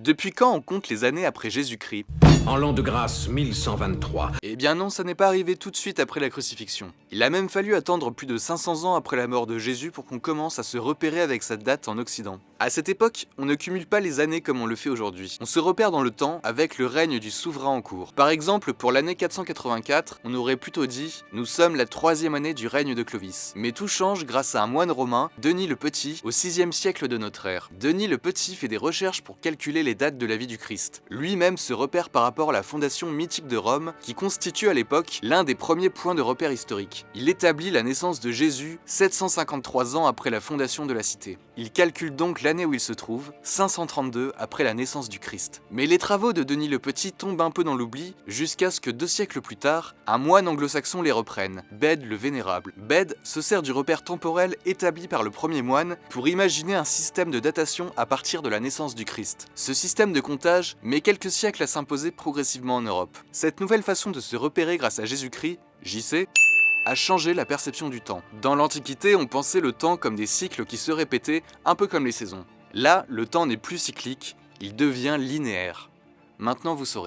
Depuis quand on compte les années après Jésus-Christ? En l'an de grâce 1123. Eh bien non, ça n'est pas arrivé tout de suite après la crucifixion. Il a même fallu attendre plus de 500 ans après la mort de Jésus pour qu'on commence à se repérer avec cette date en Occident. À cette époque, on ne cumule pas les années comme on le fait aujourd'hui. On se repère dans le temps avec le règne du souverain en cours. Par exemple, pour l'année 484, on aurait plutôt dit « Nous sommes la 3e année du règne de Clovis ». Mais tout change grâce à un moine romain, Denis le Petit, au 6e siècle de notre ère. Denis le Petit fait des recherches pour calculer les dates de la vie du Christ. Lui-même se repère par rapport à la fondation mythique de Rome, qui constitue à l'époque l'un des premiers points de repère historiques. Il établit la naissance de Jésus 753 ans après la fondation de la cité. Il calcule donc l'année où il se trouve, 532 après la naissance du Christ. Mais les travaux de Denis le Petit tombent un peu dans l'oubli, jusqu'à ce que 2 siècles plus tard, un moine anglo-saxon les reprenne, Bède le Vénérable. Bède se sert du repère temporel établi par le premier moine pour imaginer un système de datation à partir de la naissance du Christ. Ce système de comptage met quelques siècles à s'imposer progressivement en Europe. Cette nouvelle façon de se repérer grâce à Jésus-Christ, JC, a changé la perception du temps. Dans l'Antiquité, on pensait le temps comme des cycles qui se répétaient, un peu comme les saisons. Là, le temps n'est plus cyclique, il devient linéaire. Maintenant vous saurez.